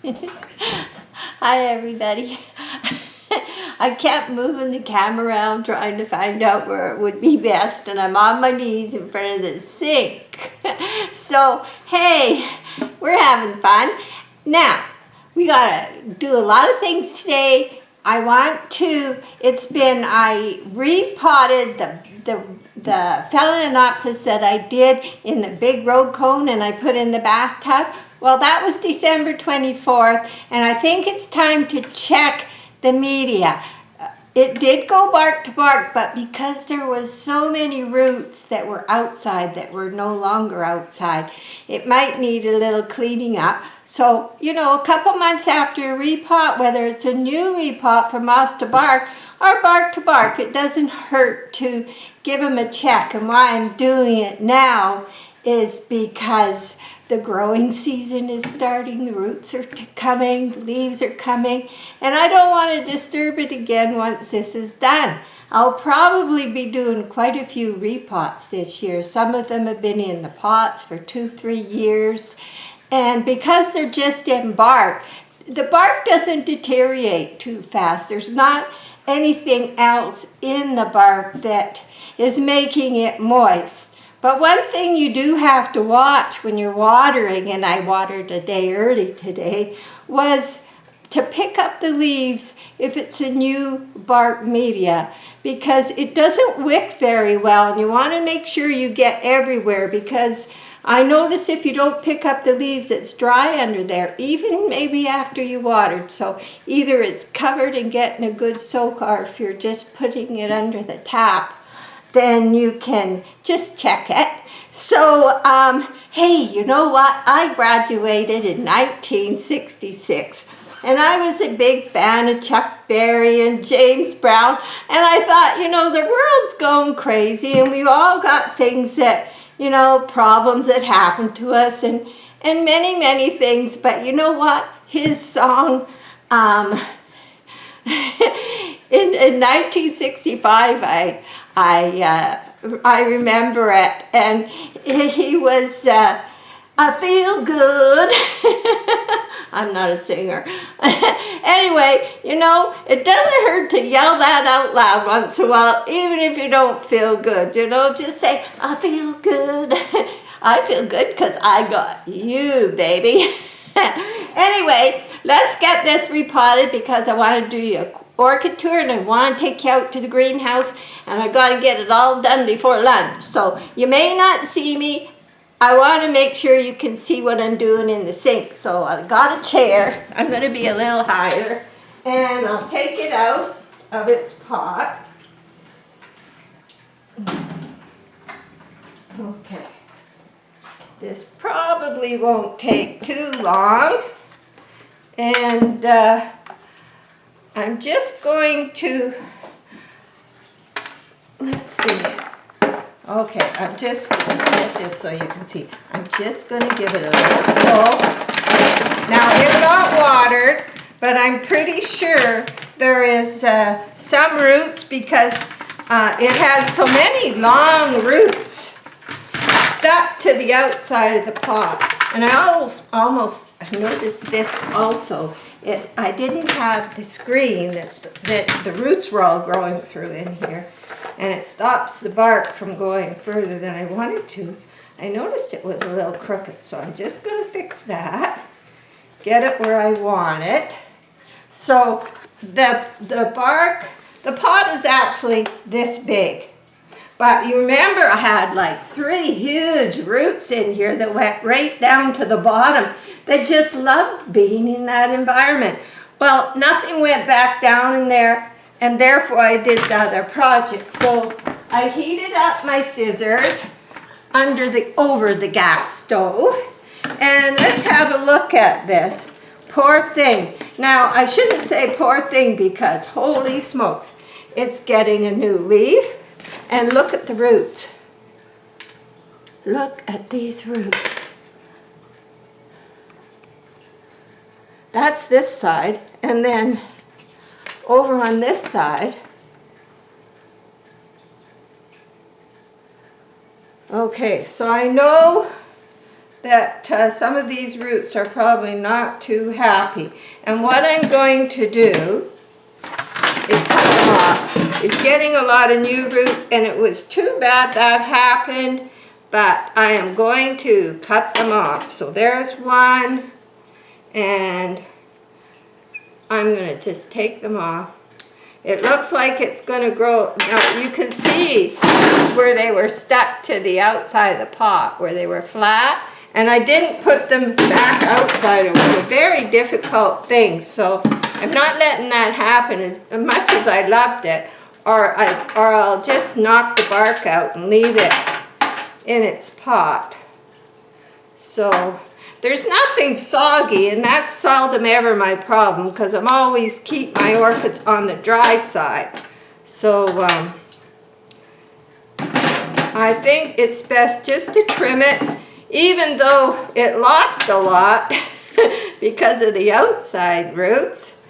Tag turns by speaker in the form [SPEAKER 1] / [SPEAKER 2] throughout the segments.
[SPEAKER 1] Hi everybody. I kept moving the camera around trying to find out where it would be best, and I'm on my knees in front of the sink. So, hey, we're having fun. Now, we gotta do a lot of things today. I repotted the Phalaenopsis that I did in the big road cone and I put in the bathtub. Well, that was December 24th, and I think it's time to check the media. It did go bark to bark, but because there was so many roots that were outside that were no longer outside, it might need a little cleaning up. So, a couple months after a repot, whether it's a new repot from moss to bark or bark to bark, it doesn't hurt to give them a check. And why I'm doing it now is because the growing season is starting, the roots are coming, the leaves are coming, and I don't want to disturb it again once this is done. I'll probably be doing quite a few repots this year. Some of them have been in the pots for 2-3 years, and because they're just in bark, the bark doesn't deteriorate too fast. There's not anything else in the bark that is making it moist. But one thing you do have to watch when you're watering, and I watered a day early today, was to pick up the leaves if it's a new bark media, because it doesn't wick very well, and you want to make sure you get everywhere, because I notice if you don't pick up the leaves, it's dry under there, even maybe after you watered. So either it's covered and getting a good soak, or if you're just putting it under the tap, then you can just check it. So, hey, you know what? I graduated in 1966, and I was a big fan of Chuck Berry and James Brown, and I thought, the world's going crazy, and we've all got things that, problems that happen to us, and many, many things, but you know what? His song, in 1965, I remember it, and he was, I feel good. I'm not a singer. Anyway, it doesn't hurt to yell that out loud once in a while, even if you don't feel good, just say, I feel good. I feel good because I got you, baby. Anyway, let's get this repotted because I want to do you a orchid tour, and I want to take you out to the greenhouse, and I got to get it all done before lunch. So you may not see me. I want to make sure you can see what I'm doing in the sink. So I got a chair. I'm going to be a little higher, and I'll take it out of its pot. Okay. This probably won't take too long, and I'm just going to, let's see. Okay, I'm just going to get this so you can see. I'm just going to give it a little pull. Now it got watered, but I'm pretty sure there is some roots because it had so many long roots stuck to the outside of the pot. And I almost noticed this also. I didn't have the screen that the roots were all growing through in here, and it stops the bark from going further than I wanted to. I noticed it was a little crooked, so I'm just going to fix that, get it where I want it. So the bark, the pot is actually this big. But you remember I had like 3 huge roots in here that went right down to the bottom. They just loved being in that environment. Well, nothing went back down in there, and therefore I did the other project. So I heated up my scissors over the gas stove, and let's have a look at this. Poor thing. Now, I shouldn't say poor thing because holy smokes, it's getting a new leaf. And look at the roots. Look at these roots. That's this side, and then over on this side. Okay, so I know that some of these roots are probably not too happy. And what I'm going to do is cut them off. It's getting a lot of new roots, and it was too bad that happened, but I am going to cut them off. So there's one, and I'm going to just take them off. It looks like it's going to grow. Now you can see where they were stuck to the outside of the pot, where they were flat. And I didn't put them back outside. It was a very difficult thing. So I'm not letting that happen as much as I loved it. Or I'll just knock the bark out and leave it in its pot. So there's nothing soggy, and that's seldom ever my problem because I'm always keep my orchids on the dry side. So I think it's best just to trim it, even though it lost a lot because of the outside roots.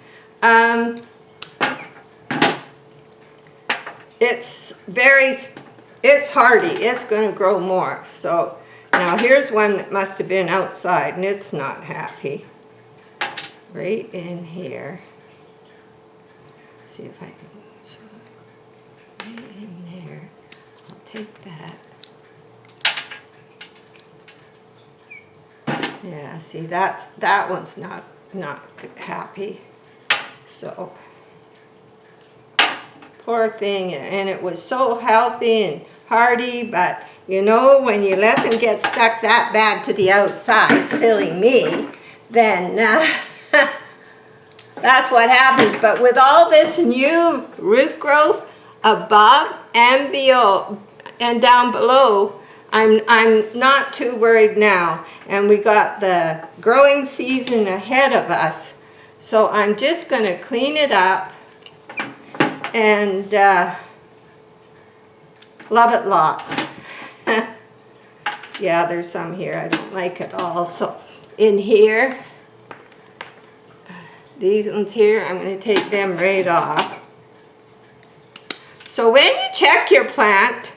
[SPEAKER 1] It's hardy. It's going to grow more. So now here's one that must have been outside, and it's not happy. Right in here. See if I can show it. Right in there. I'll take that. Yeah, see, that one's not happy. So poor thing, and it was so healthy and hardy, but you know, when you let them get stuck that bad to the outside, silly me, then that's what happens. But with all this new root growth above and below and down below, I'm not too worried now. And we got the growing season ahead of us. So I'm just going to clean it up and love it lots. Yeah, there's some here I don't like at all. So in here, these ones here, I'm going to take them right off. So when you check your plant,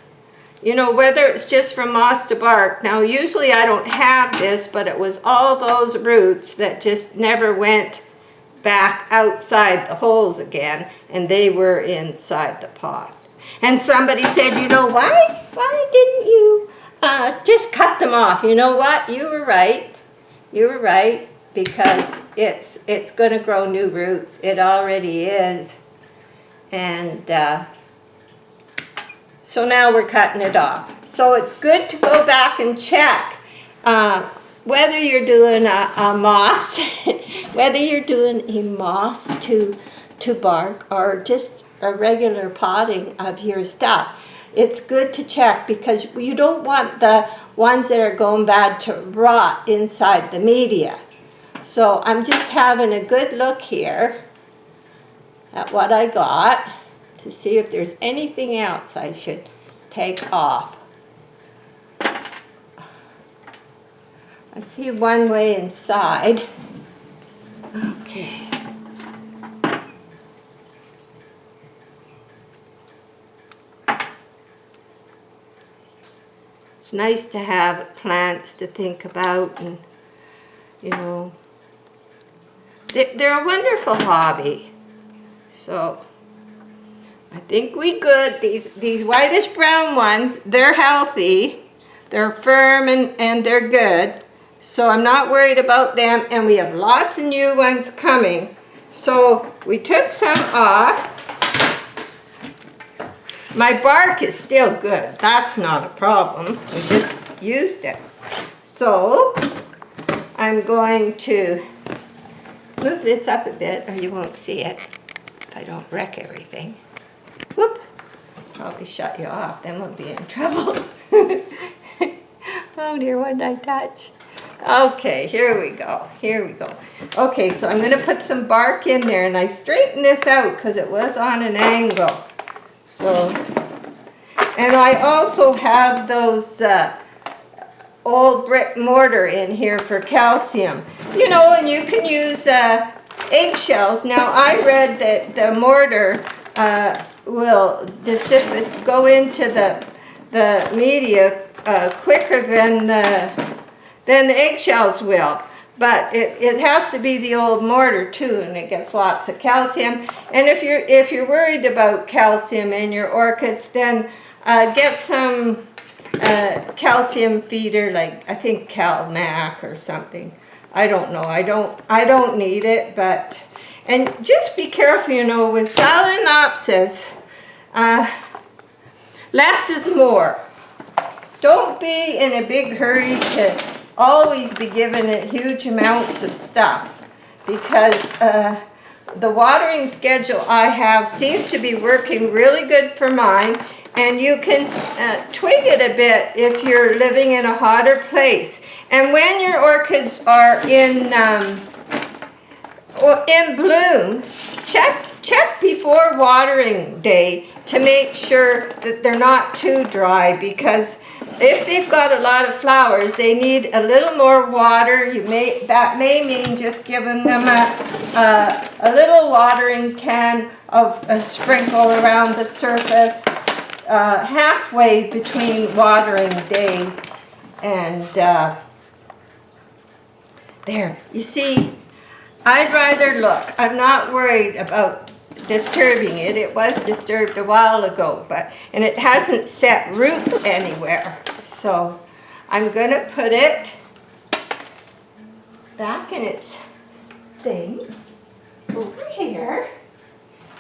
[SPEAKER 1] you know, whether it's just from moss to bark. Now, usually I don't have this, but it was all those roots that just never went back outside the holes again, and they were inside the pot. And somebody said, you know, why didn't you just cut them off? You know what? You were right. You were right, because it's going to grow new roots. It already is. And so now we're cutting it off. So it's good to go back and check whether you're doing a moss, whether you're doing a moss to bark or just a regular potting of your stuff. It's good to check because you don't want the ones that are going bad to rot inside the media. So I'm just having a good look here at what I got to see if there's anything else I should take off. I see one way inside. Okay. It's nice to have plants to think about, and you know, they're a wonderful hobby. So I think we good. These whitish brown ones, they're healthy, they're firm, and they're good. So I'm not worried about them, and we have lots of new ones coming. So we took some off. My bark is still good. That's not a problem. We just used it. So I'm going to move this up a bit, or you won't see it if I don't wreck everything. Whoop! Probably shut you off. Then we'll be in trouble. Oh dear, what did I touch? Okay, here we go. Here we go. Okay, so I'm going to put some bark in there, and I straightened this out because it was on an angle. So, and I also have those old brick mortar in here for calcium. You know, and you can use eggshells. Now, I read that the mortar will go into the media quicker than then the eggshells will. But it has to be the old mortar too, and it gets lots of calcium. And if you're worried about calcium in your orchids, then get some calcium feeder, like I think CalMac or something. I don't know. I don't need it, but and just be careful, you know, with Phalaenopsis. Less is more. Don't be in a big hurry to always be giving it huge amounts of stuff, because the watering schedule I have seems to be working really good for mine, and you can twig it a bit if you're living in a hotter place. And when your orchids are in bloom, check before watering day to make sure that they're not too dry, because if they've got a lot of flowers, they need a little more water. That may mean just giving them a little watering can of a sprinkle around the surface, halfway between watering day and there. You see, I'd rather look. I'm not worried about disturbing it. It was disturbed a while ago, and it hasn't set root anywhere. So I'm gonna put it back in its thing over here.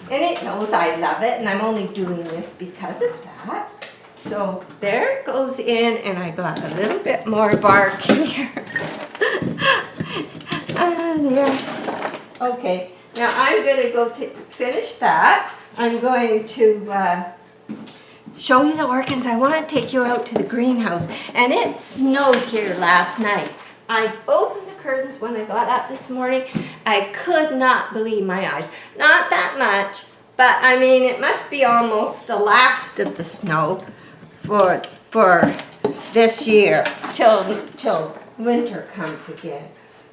[SPEAKER 1] And it knows I love it, and I'm only doing this because of that. So there it goes in, and I got a little bit more bark here. There. Okay, now I'm going to go finish that. I'm going to show you the orchids. I want to take you out to the greenhouse. And it snowed here last night. I opened the curtains when I got up this morning. I could not believe my eyes. Not that much, but I mean, it must be almost the last of the snow for this year till winter comes again.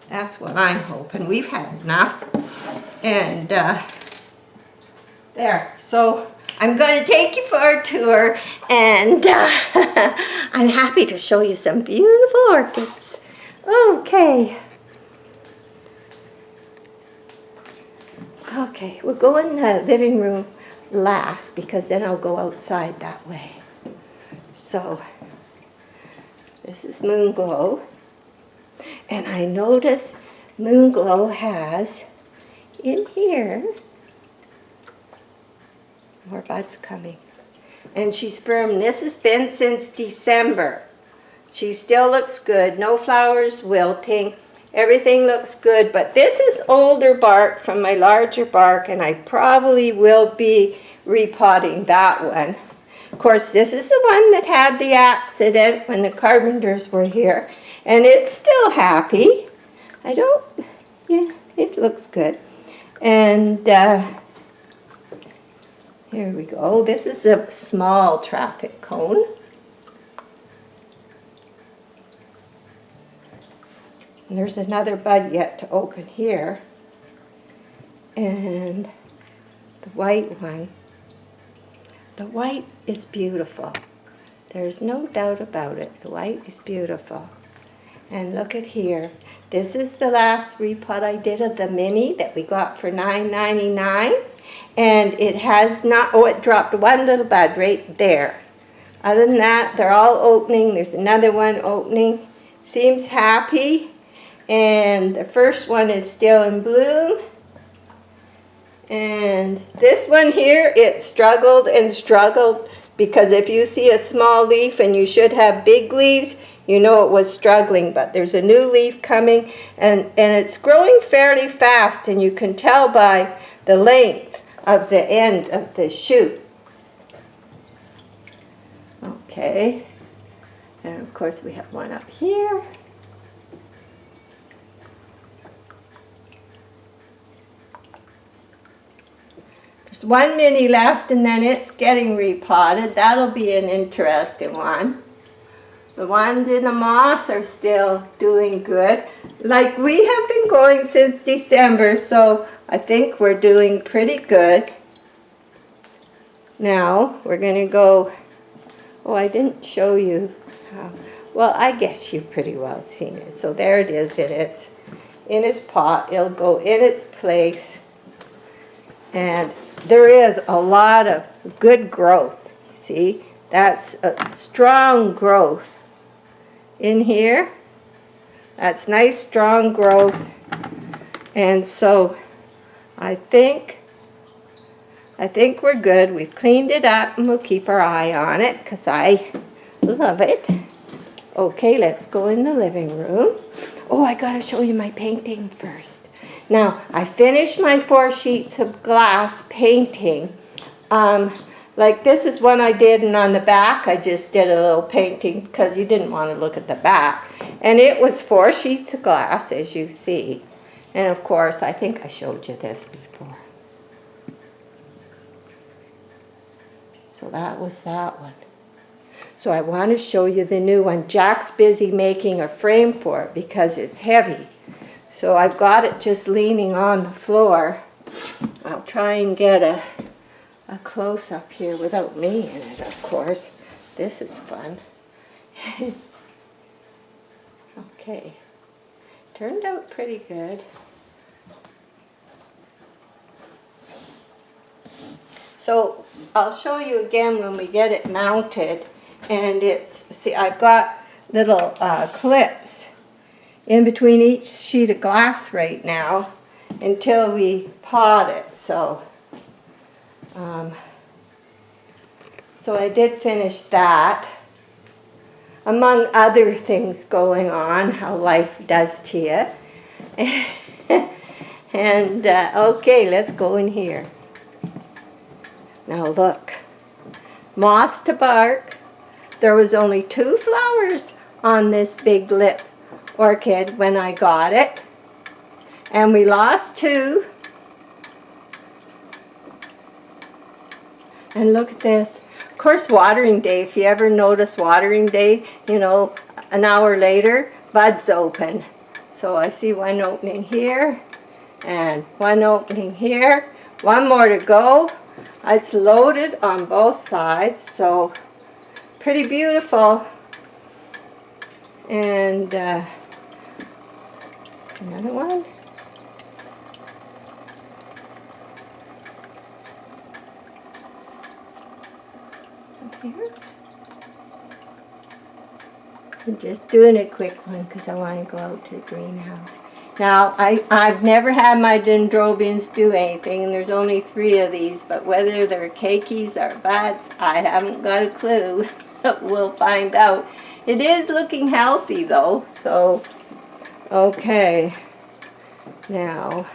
[SPEAKER 1] That's what I'm hoping. We've had enough. And there. So I'm going to take you for a tour, and I'm happy to show you some beautiful orchids. Okay. Okay, we'll go in the living room last, because then I'll go outside that way. So this is Moonglow. And I notice Moonglow has in here more buds coming. And she's firm. This has been since December. She still looks good. No flowers wilting. Everything looks good. But this is older bark from my larger bark, and I probably will be repotting that one. Of course, this is the one that had the accident when the carpenters were here. And it's still happy. Yeah, it looks good. And here we go. This is a small traffic cone. And there's another bud yet to open here. And the white one. The white is beautiful. There's no doubt about it. The white is beautiful. And look at here. This is the last repot I did of the mini that we got for $9.99. And it has not, it dropped one little bud right there. Other than that, they're all opening. There's another one opening. Seems happy. And the first one is still in bloom. And this one here, it struggled and struggled, because if you see a small leaf and you should have big leaves, you know it was struggling. But there's a new leaf coming, and it's growing fairly fast, and you can tell by the length of the end of the shoot. Okay, and of course we have one up here. There's one mini left, and then it's getting repotted. That'll be an interesting one. The ones in the moss are still doing good. Like, we have been going since December, so I think we're doing pretty good. Now, we're going to go, oh, I didn't show you. Well, I guess you've pretty well seen it. So there it is in its pot. It'll go in its place. And there is a lot of good growth. See, that's a strong growth in here. That's nice, strong growth. And so I think we're good. We've cleaned it up and we'll keep our eye on it because I love it. Okay, let's go in the living room. Oh, I gotta show you my painting first. Now, I finished my 4 sheets of glass painting. Like this is one I did, and on the back I just did a little painting because you didn't want to look at the back. And it was 4 sheets of glass, as you see. And of course, I think I showed you this before. So that was that one. So I want to show you the new one. Jack's busy making a frame for it because it's heavy. So I've got it just leaning on the floor. I'll try and get a close-up here without me in it, of course. This is fun. Okay. Turned out pretty good. So I'll show you again when we get it mounted. And it's, see, I've got little clips in between each sheet of glass right now until we pot it. So I did finish that, among other things going on, how life does to you. And okay, let's go in here. Now look, moss to bark. There was only 2 flowers on this big lip orchid when I got it, and we lost 2. And look at this. Of course, watering day, if you ever notice watering day, you know, an hour later, buds open. So I see one opening here and one opening here. One more to go. It's loaded on both sides, so pretty beautiful. And another one. Here. I'm just doing a quick one because I want to go out to the greenhouse. Now, I've never had my dendrobiums do anything, and there's only 3 of these, but whether they're cakeys or buds, I haven't got a clue. We'll find out. It is looking healthy though, so okay. Now,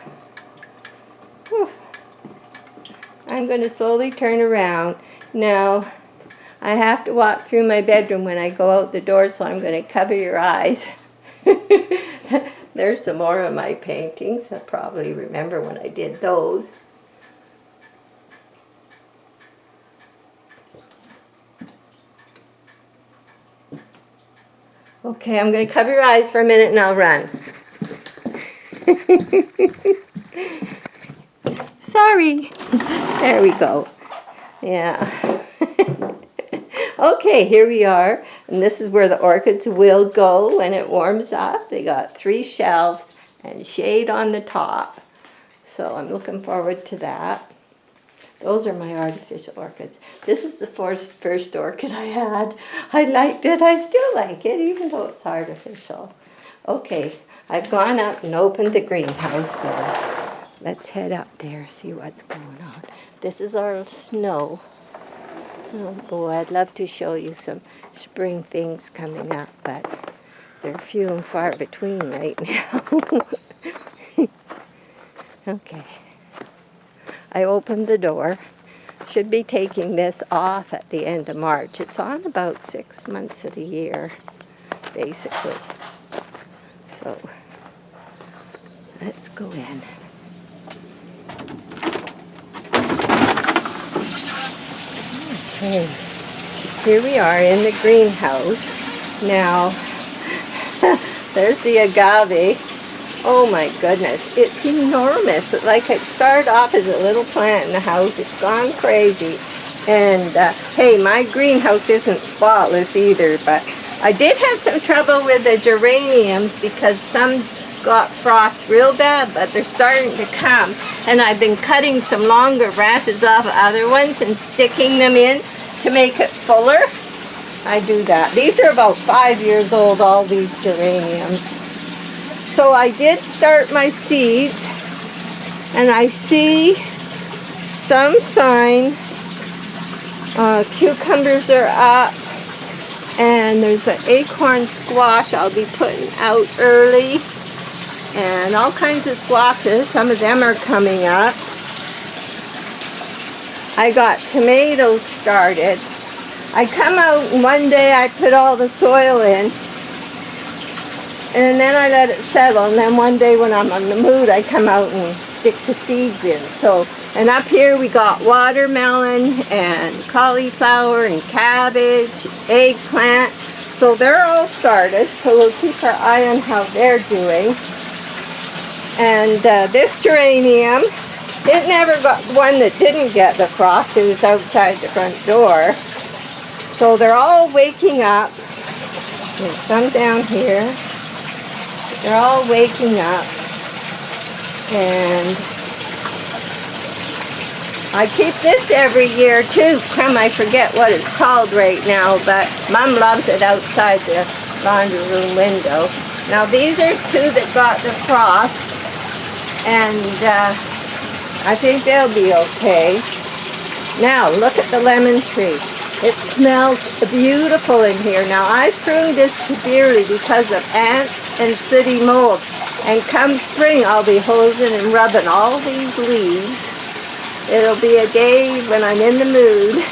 [SPEAKER 1] I'm going to slowly turn around. Now, I have to walk through my bedroom when I go out the door, so I'm going to cover your eyes. There's some more of my paintings. I probably remember when I did those. Okay, I'm going to cover your eyes for a minute and I'll run. Sorry. There we go. Yeah. Okay, here we are, and this is where the orchids will go when it warms up. They got 3 shelves and shade on the top, so I'm looking forward to that. Those are my artificial orchids. This is the first orchid I had. I liked it. I still like it, even though it's artificial. Okay, I've gone up and opened the greenhouse, so let's head up there, see what's going on. This is our snow. Oh boy, I'd love to show you some spring things coming up, but they're few and far between right now. Okay. I opened the door. Should be taking this off at the end of March. It's on about 6 months of the year, basically. So, let's go in. Okay, here we are in the greenhouse. Now, there's the agave. Oh my goodness, it's enormous. Like it started off as a little plant in the house. It's gone crazy. And hey, my greenhouse isn't spotless either, but I did have some trouble with the geraniums because some got frost real bad, but they're starting to come. And I've been cutting some longer branches off of other ones and sticking them in to make it fuller. I do that. These are about 5 years old, all these geraniums. So I did start my seeds, and I see some sign. Cucumbers are up, and there's an acorn squash I'll be putting out early, and all kinds of squashes. Some of them are coming up. I got tomatoes started. I come out and one day I put all the soil in, and then I let it settle, and then one day when I'm in the mood I come out and stick the seeds in. So, and up here we got watermelon and cauliflower and cabbage, eggplant. So they're all started, so we'll keep our eye on how they're doing. And this geranium, it never got one that didn't get the frost. It was outside the front door. So they're all waking up. There's some down here. They're all waking up. And I keep this every year too. I forget what it's called right now, but Mom loves it outside the laundry room window. Now these are two that got the frost, and I think they'll be okay. Now look at the lemon tree. It smells beautiful in here. Now I pruned it severely because of ants and sooty mold. And come spring, I'll be hosing and rubbing all these leaves. It'll be a day when I'm in the mood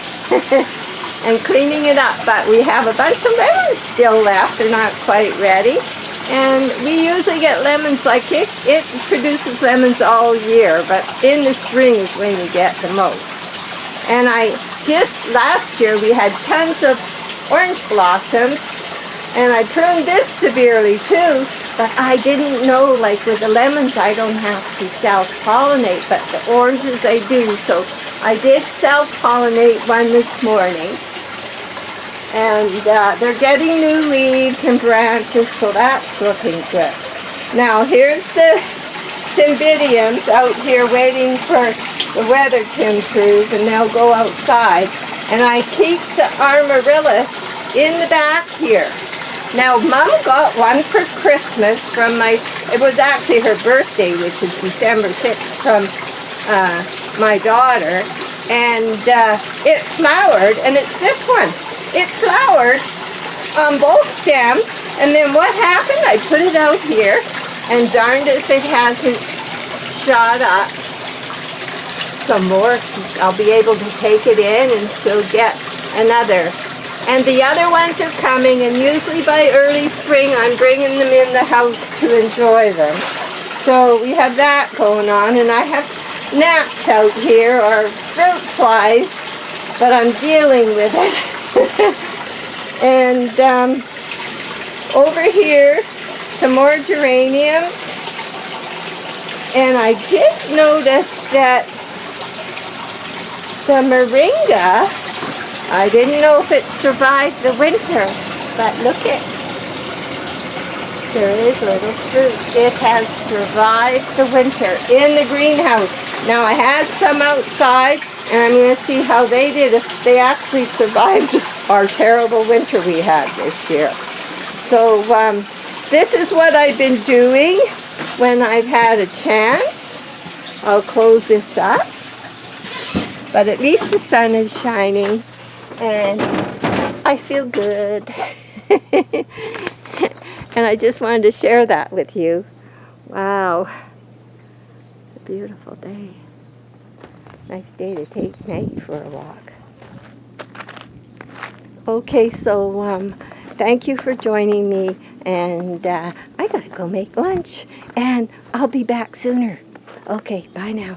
[SPEAKER 1] and cleaning it up. But we have a bunch of lemons still left. They're not quite ready. And we usually get lemons like it produces lemons all year. But in the spring is when we get the most. And last year we had tons of orange blossoms. And I pruned this severely too. But I didn't know, like with the lemons, I don't have to self-pollinate, but the oranges I do. So I did self-pollinate one this morning. And they're getting new leaves and branches, so that's looking good. Now here's the cymbidiums out here waiting for the weather to improve, and they'll go outside. And I keep the amaryllis in the back here. Now, Mom got one for Christmas from it was actually her birthday, which is December 6th, from my daughter. And it flowered, and it's this one. It flowered on both stems, and then what happened? I put it out here, and darned if it hasn't shot up some more. I'll be able to take it in, and she'll get another. And the other ones are coming, and usually by early spring I'm bringing them in the house to enjoy them. So we have that going on, and I have gnats out here, or fruit flies, but I'm dealing with it. And over here, some more geraniums. And I did notice that the moringa, I didn't know if it survived the winter, but look at, there is little fruit. It has survived the winter in the greenhouse. Now I had some outside, and I'm going to see how they did, if they actually survived our terrible winter we had this year. So this is what I've been doing when I've had a chance. I'll close this up, but at least the sun is shining. And I feel good. And I just wanted to share that with you. Wow. It's a beautiful day. Nice day to take Maggie for a walk. Okay, so thank you for joining me. And I gotta go make lunch. And I'll be back sooner. Okay, bye now.